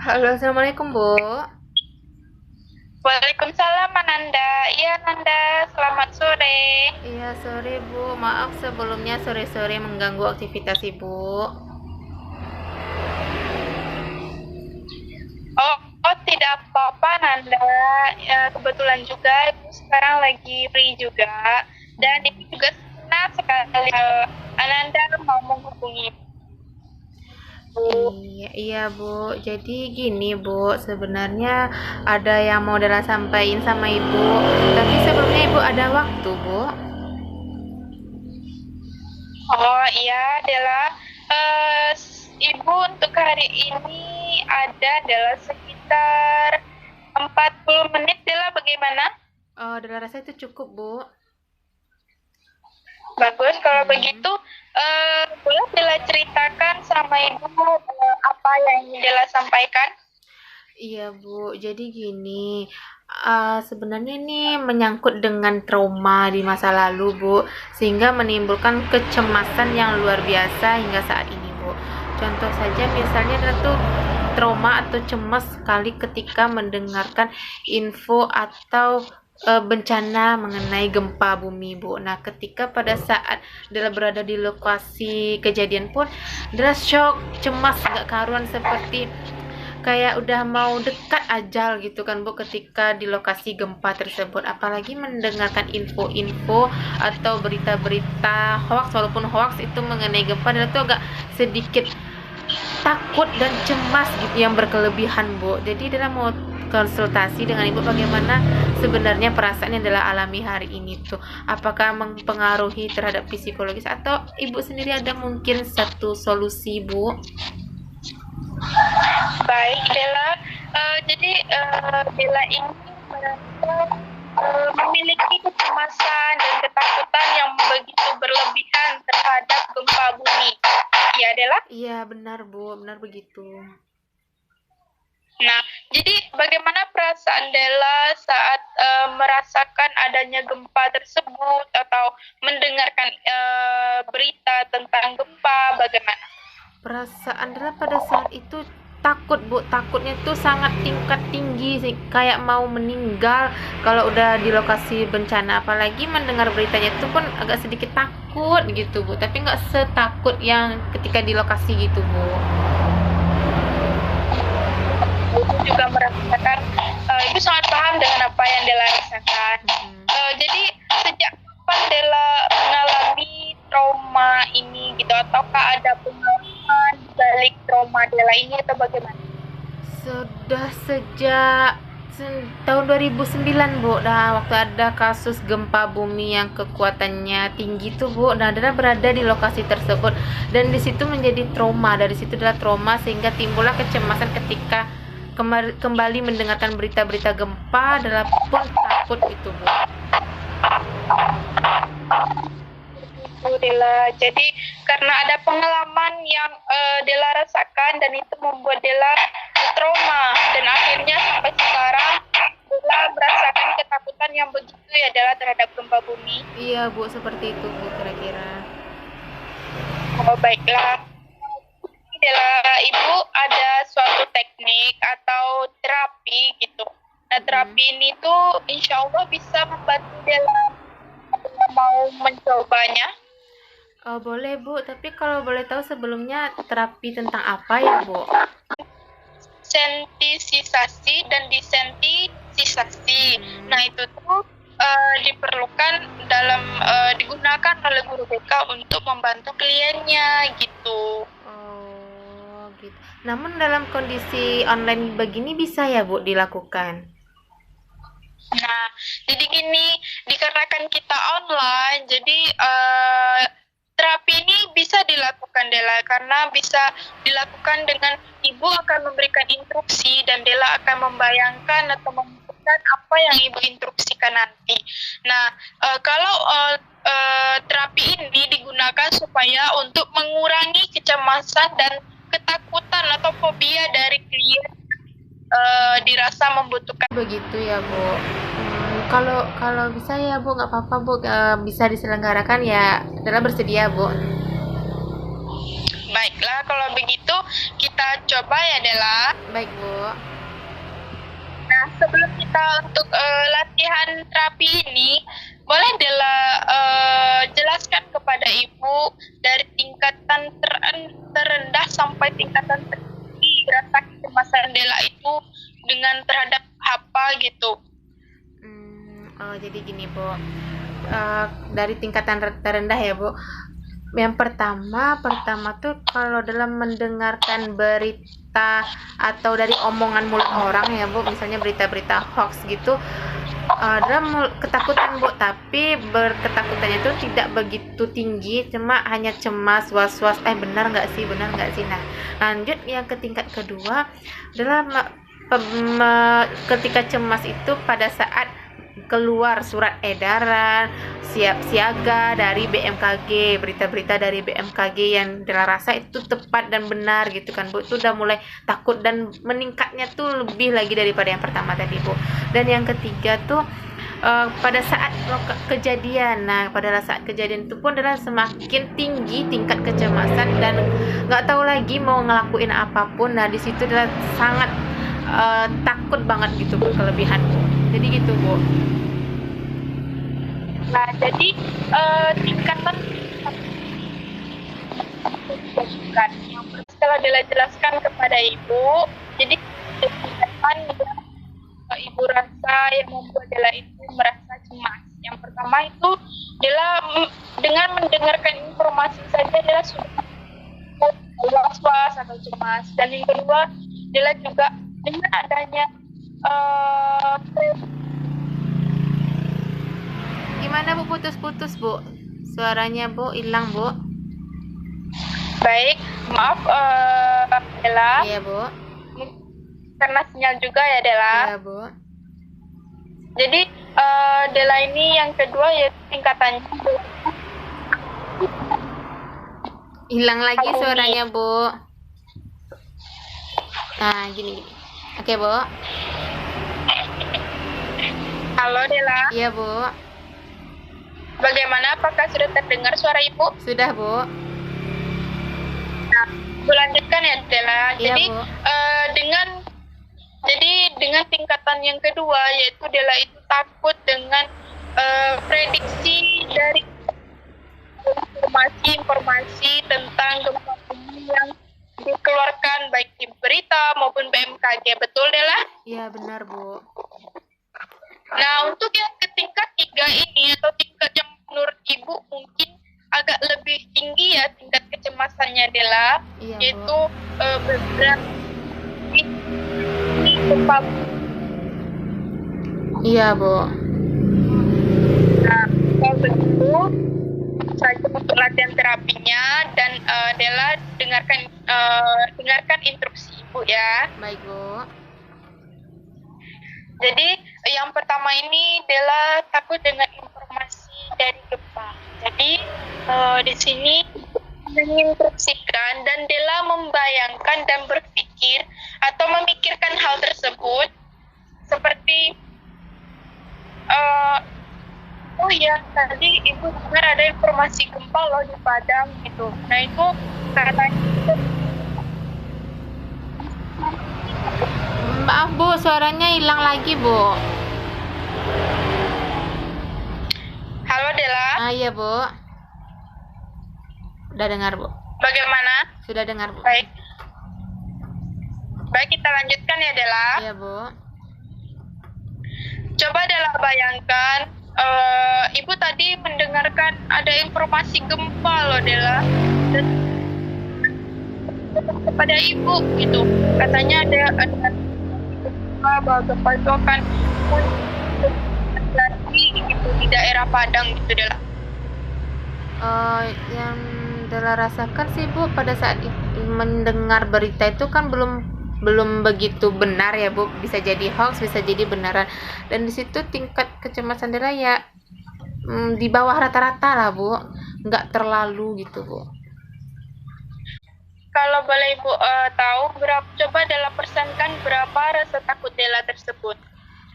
Halo, assalamualaikum Bu. Waalaikumsalam Ananda. Iya Nanda, selamat sore. Iya sore Bu, maaf sebelumnya sore-sore mengganggu aktivitas Ibu. Oh, oh tidak apa-apa Nanda. Ya, kebetulan juga Ibu sekarang lagi free juga. Dan Ibu juga senang sekali Ananda mau menghubungi Ibu. Iya, iya Bu. Jadi gini Bu, sebenarnya ada yang mau Dela sampaikan sama Ibu. Tapi sebelumnya Ibu ada waktu Bu. Oh iya, adalah Ibu untuk hari ini adalah sekitar 40 menit. Dela bagaimana? Oh, Dela rasa itu cukup Bu. Bagus, kalau Hmm. begitu boleh Bella ceritakan sama Ibu apa yang ingin Bella sampaikan? Iya Bu, jadi gini, sebenarnya ini menyangkut dengan trauma di masa lalu Bu, sehingga menimbulkan kecemasan yang luar biasa hingga saat ini Bu. Contoh saja misalnya adalah tuh trauma atau cemas sekali ketika mendengarkan info atau bencana mengenai gempa bumi Bu. Nah, ketika pada saat Dela berada di lokasi kejadian pun Dela shock, cemas gak karuan seperti kayak udah mau dekat ajal gitu kan Bu ketika di lokasi gempa tersebut, apalagi mendengarkan info-info atau berita-berita hoax, walaupun hoax itu mengenai gempa dan itu agak sedikit takut dan cemas gitu yang berkelebihan Bu. Jadi dalam mau konsultasi dengan Ibu bagaimana sebenarnya perasaan yang adalah alami hari ini tuh, apakah mempengaruhi terhadap psikologis atau Ibu sendiri ada mungkin satu solusi Bu? Baik, Bella. Jadi Bella ini merasa memiliki kecemasan dan ketakutan yang begitu berlebihan terhadap gempa bumi. Iya, Bella? Iya benar Bu, benar begitu. Nah, jadi bagaimana perasaan Della saat merasakan adanya gempa tersebut atau mendengarkan berita tentang gempa, bagaimana? Perasaan adalah pada saat itu takut Bu, takutnya tuh sangat tingkat tinggi sih, kayak mau meninggal kalau udah di lokasi bencana, apalagi mendengar beritanya itu pun agak sedikit takut gitu Bu, tapi nggak setakut yang ketika di lokasi gitu Bu. Ibu juga merasakan, Ibu sangat paham dengan apa yang Della rasakan. Mm-mm. Jadi sejak kapan Della mengalami trauma ini gitu, ataukah ada pengalaman balik trauma Della ini atau bagaimana? Sudah sejak tahun 2009 Bu, nah waktu ada kasus gempa bumi yang kekuatannya tinggi tuh Bu, nah Dara berada di lokasi tersebut dan di situ menjadi trauma, dari situ adalah trauma sehingga timbullah kecemasan ketika kembali mendengarkan berita-berita gempa, Dara pun takut gitu Bu. Della. Jadi karena ada pengalaman yang Della rasakan dan itu membuat Della trauma dan akhirnya sampai sekarang Della merasakan ketakutan yang begitu ya Della terhadap gempa bumi. Iya Bu, seperti itu Bu kira-kira. Oh baiklah. Della, Ibu ada suatu teknik atau terapi gitu. Nah Mm-mm. terapi ini tuh insya Allah bisa membantu Della mau mencobanya. Oh boleh Bu, tapi kalau boleh tahu sebelumnya terapi tentang apa ya Bu? Sensitisasi dan desensitisasi. Nah Hmm. itu tuh diperlukan dalam digunakan oleh guru BK untuk membantu kliennya gitu. Oh, gitu. Namun dalam kondisi online begini bisa ya, Bu, dilakukan? Nah jadi gini, dikarenakan kita online, jadi terapi ini bisa dilakukan Dela karena bisa dilakukan dengan ibu akan memberikan instruksi dan Dela akan membayangkan atau memikirkan apa yang ibu instruksikan nanti. Nah, kalau terapi ini digunakan supaya untuk mengurangi kecemasan dan ketakutan atau fobia dari klien dirasa membutuhkan. Begitu ya, Bu. Kalau kalau bisa ya, Bu, nggak apa-apa, Bu. Bisa diselenggarakan ya. Dalam bersedia, Bu. Baiklah, kalau begitu kita coba ya Dela. Baik Bu. Nah, sebelum kita untuk latihan terapi ini, boleh Dela jelaskan kepada Ibu dari tingkatan terendah sampai tingkatan tertinggi rasa kecemasan Dela itu dengan terhadap apa gitu. Jadi gini Bu, dari tingkatan terendah ya Bu. Yang pertama tuh kalau dalam mendengarkan berita atau dari omongan mulut orang ya Bu, misalnya berita-berita hoax gitu, ada ketakutan Bu, tapi ketakutannya itu tidak begitu tinggi, cuma hanya cemas, was-was, benar nggak sih. Nah, lanjut yang ke tingkat kedua adalah ketika cemas itu pada saat keluar surat edaran siap siaga dari BMKG, berita-berita dari BMKG yang dirasa itu tepat dan benar gitu kan Bu, itu udah mulai takut dan meningkatnya tuh lebih lagi daripada yang pertama tadi Bu. Dan yang ketiga tuh pada saat kejadian, pada saat kejadian itu pun adalah semakin tinggi tingkat kecemasan dan nggak tahu lagi mau ngelakuin apapun. Nah di situ adalah sangat takut banget gitu Bu, kelebihan Bu. Jadi gitu Bu. Nah, jadi tingkatan yang setelah Dela jelaskan kepada Ibu, jadi tingkatan yang Ibu rasa yang membuat Dela itu merasa cemas. Yang pertama itu Dela dengan mendengarkan informasi saja Dela sudah was-was atau cemas. Dan yang kedua Dela juga dengan adanya gimana Bu, putus-putus Bu, suaranya Bu, hilang Bu. Baik, maaf Dela. Iya Bu. Karena sinyal juga ya Dela. Iya Bu. Jadi Dela ini yang kedua ya tingkatannya hilang lagi suaranya Bu. Nah gini. Oke Bu. Halo Dela. Iya Bu. Bagaimana? Apakah sudah terdengar suara Ibu? Sudah Bu. Nah, Ibu lanjutkan ya Dela. Iya, Jadi Bu. dengan tingkatan yang kedua yaitu Dela itu takut dengan prediksi dari informasi tentang gempa bumi yang dikeluarkan baik di berita maupun BMKG. Betul Dela? Iya benar Bu. Nah, untuk yang ke tingkat 3 ini atau tingkat yang menurut Ibu mungkin agak lebih tinggi ya tingkat kecemasannya Dela, Iya, yaitu berat gempa. Iya Bu. Nah, kalau begitu saja untuk latihan terapinya dan Dela dengarkan instruksi Ibu ya. Baik Bu. Jadi yang pertama ini Dela takut dengan informasi dari gempa. Jadi di sini menginstruksikan dan Dela membayangkan dan berpikir atau memikirkan hal tersebut seperti oh ya tadi Ibu dengar ada informasi gempa loh di Padang gitu. Nah itu katanya Maaf Bu, suaranya hilang lagi Bu. Halo Dela. Iya Bu. Udah dengar Bu. Bagaimana? Sudah dengar Bu. Baik. Baik, kita lanjutkan ya Dela. Iya Bu. Coba Dela bayangkan, Ibu tadi mendengarkan ada informasi gempa loh Dela. Dan kepada Ibu gitu, katanya ada bahwa gempa itu akan terjadi gitu di daerah Padang gitu Dela. Yang Dela rasakan sih Bu, pada saat mendengar berita itu kan belum begitu benar ya Bu, bisa jadi hoax, bisa jadi benaran. Dan di situ tingkat kecemasan Dela ya di bawah rata-rata lah Bu, nggak terlalu gitu Bu. Kalau boleh Ibu tahu coba Dela persenkan berapa rasa takut Dela tersebut?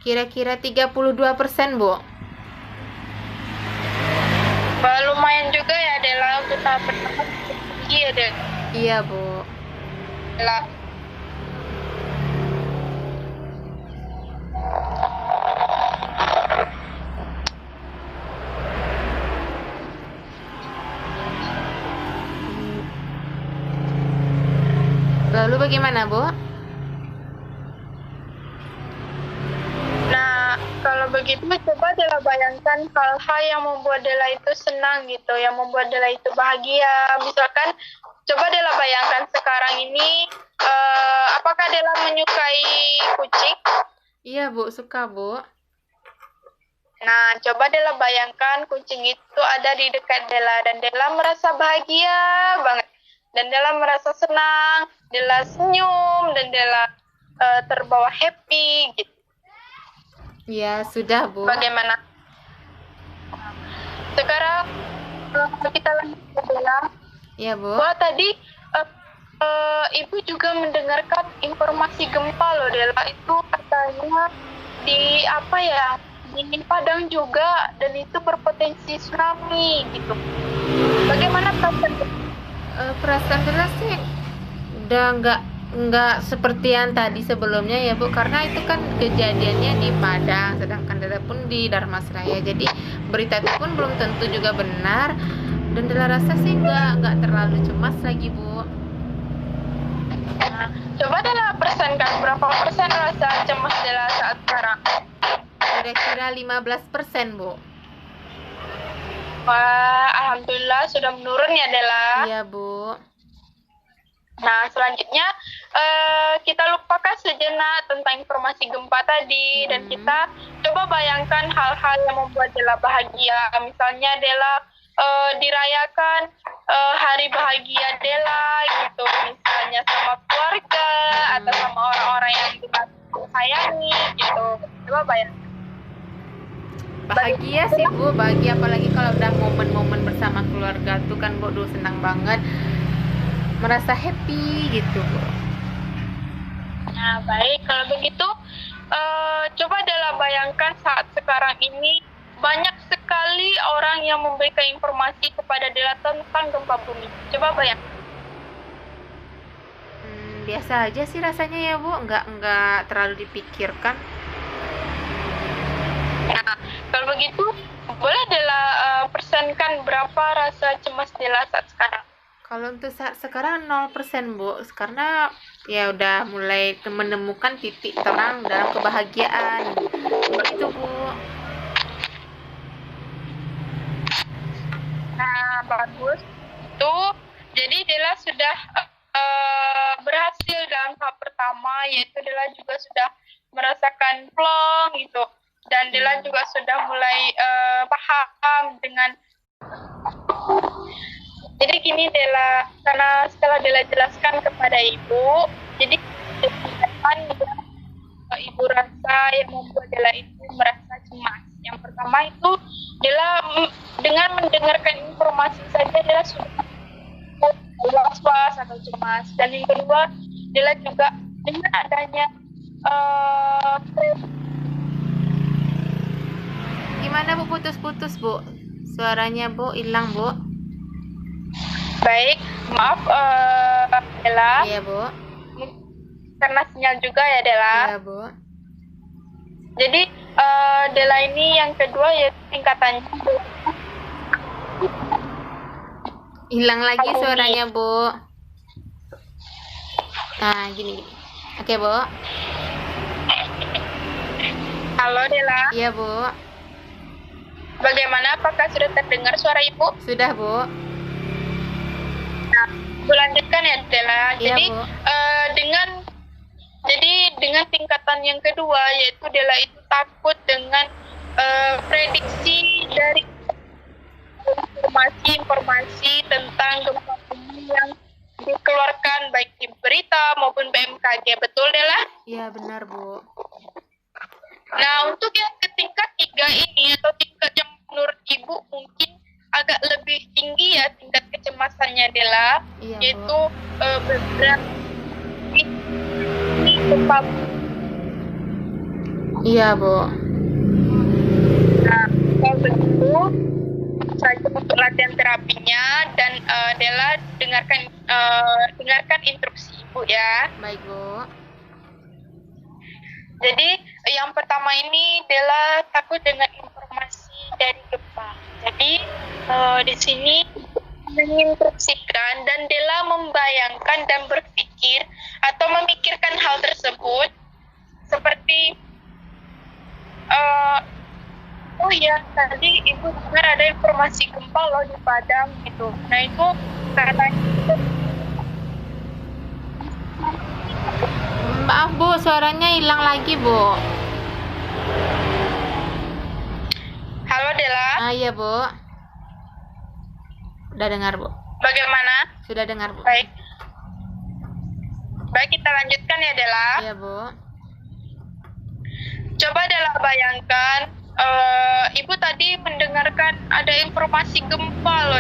Kira-kira 32% Bu. Lumayan juga ya Dela untuk tahap pertama tinggi ya Dela. Iya Bu. Dela. Lalu bagaimana, Bu? Nah, kalau begitu coba Dela bayangkan hal-hal yang membuat Dela itu senang gitu, yang membuat Dela itu bahagia. Misalkan, coba Dela bayangkan sekarang ini, apakah Dela menyukai kucing? Iya, Bu, suka, Bu. Nah, coba Dela bayangkan kucing itu ada di dekat Dela dan Dela merasa bahagia banget. Dan Dela merasa senang, Dela senyum, dan Dela terbawa happy gitu. Ya, sudah, Bu. Bagaimana? Sekarang kita lanjut ke Dela. Iya, Bu. Wah, tadi Ibu juga mendengarkan informasi gempa loh, Dela. Itu katanya di apa ya? Di Padang juga, dan itu berpotensi tsunami gitu. Bagaimana perasaan? Perasaan Dela sih udah nggak seperti yang tadi sebelumnya ya, Bu, karena itu kan kejadiannya di Padang, sedangkan Dela pun di Dharmasraya, jadi berita itu pun belum tentu juga benar, dan Dela rasa sih nggak terlalu cemas lagi, Bu. Nah, coba Dela persenkan berapa persen rasa cemas Dela saat sekarang? Kira-kira 15%, Bu. Wah, alhamdulillah sudah menurun ya, Dela. Iya, Bu. Nah, selanjutnya kita lupakan sejenak tentang informasi gempa tadi, dan kita coba bayangkan hal-hal yang membuat Dela bahagia. Misalnya Dela dirayakan hari bahagia Dela gitu, misalnya sama keluarga atau sama orang-orang yang Dela sayangi gitu. Coba bayangkan. Bahagia sih, Bu, bahagia apalagi kalau udah momen-momen bersama keluarga tuh kan, Bu, dulu senang banget, merasa happy gitu, Bu. Nah, baik, kalau begitu coba Dela bayangkan saat sekarang ini banyak sekali orang yang memberikan informasi kepada Dela tentang gempa bumi. Coba bayangkan. Biasa aja sih rasanya ya, Bu, nggak terlalu dipikirkan. Nah, kalau begitu boleh Dela persenkan berapa rasa cemas Dela saat sekarang? Kalau untuk saat sekarang 0%, Bu, karena ya udah mulai menemukan titik terang dalam kebahagiaan. Begitu, Bu. Nah, bagus. Tuh, jadi Dela sudah berhasil dalam tahap pertama, yaitu Dela juga sudah merasakan plong gitu. Dan Dela juga sudah mulai paham dengan. Jadi gini Dela, karena setelah Dela jelaskan kepada Ibu, jadi Ibu rasa yang membuat Dela itu merasa cemas. Yang pertama itu Dela dengan mendengarkan informasi saja Dela sudah was-was atau cemas. Dan yang kedua, Dela juga dengan adanya Gimana, Bu? Putus-putus, Bu. Suaranya, Bu, hilang, Bu. Baik, maaf Dela. Iya, Bu. Karena sinyal juga ya Dela. Iya, Bu. Jadi Dela ini yang kedua yaitu tingkatannya Hilang lagi suaranya, Bu. Nah, gini. Oke, Bu. Halo Dela. Iya, Bu. Bagaimana? Apakah sudah terdengar suara Ibu? Sudah, Bu. Nah, Ibu lanjutkan ya Dela. Iya, Jadi Bu. dengan tingkatan yang kedua yaitu Dela itu takut dengan prediksi dari informasi tentang gempa bumi yang dikeluarkan baik di berita maupun BMKG. Betul Dela? Iya, benar, Bu. Nah, untuk yang ke tingkat 3 ini atau tingkat yang menurut Ibu mungkin agak lebih tinggi ya tingkat kecemasannya Dela, Iya, yaitu beberapa gempa. Iya, Bu. Nah, kalau begitu saja untuk latihan terapinya dan Dela dengarkan instruksi Ibu ya. Baik, Bu. Jadi yang pertama ini Dela takut dengan informasi dari gempa. Jadi di sini menginstruksikan dan Dela membayangkan dan berpikir atau memikirkan hal tersebut seperti oh ya tadi ibu dengar ada informasi gempa loh di Padang gitu. Nah itu katanya Maaf Bu, suaranya hilang lagi Bu. halo Dela, Iya Bu. Udah dengar Bu. bagaimana? Sudah dengar Bu. Baik. Baik, kita lanjutkan ya Dela. Iya Bu. Coba Dela bayangkan, ibu tadi mendengarkan ada informasi gempa loh